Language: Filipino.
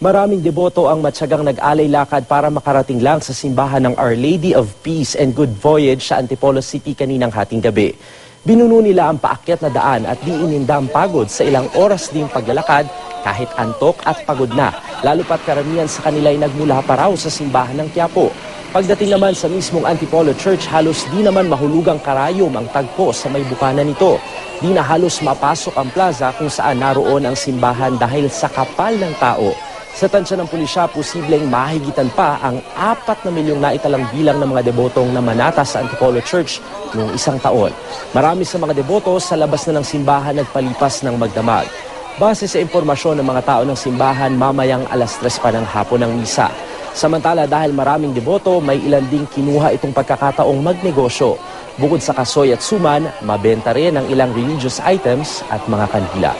Maraming deboto ang matyagang nag-alay lakad para makarating lang sa simbahan ng Our Lady of Peace and Good Voyage sa Antipolo City kaninang hating gabi. Binuno nila ang paakyat na daan at di ininda ang pagod sa ilang oras ding paglalakad kahit antok at pagod na. Lalo pat karamihan sa kanila ay nagmula pa raw sa simbahan ng Quiapo. Pagdating naman sa mismong Antipolo Church, halos di naman mahulugang karayom ang tagpo sa may bukana nito. Di na halos mapasok ang plaza kung saan naroon ang simbahan dahil sa kapal ng tao. Sa tansya ng pulisya, posibleng mahigitan pa ang 4 na milyong naitalang bilang ng mga debotong namanata sa Antipolo Church noong isang taon. Marami sa mga deboto sa labas na ng simbahan nagpalipas ng magdamag. Base sa impormasyon ng mga tao ng simbahan, mamayang 3:00 pa ng hapon ng misa. Samantala dahil maraming deboto, may ilan ding kinuha itong pagkakataong magnegosyo. Bukod sa kasoy at suman, mabenta rin ang ilang religious items at mga kandila.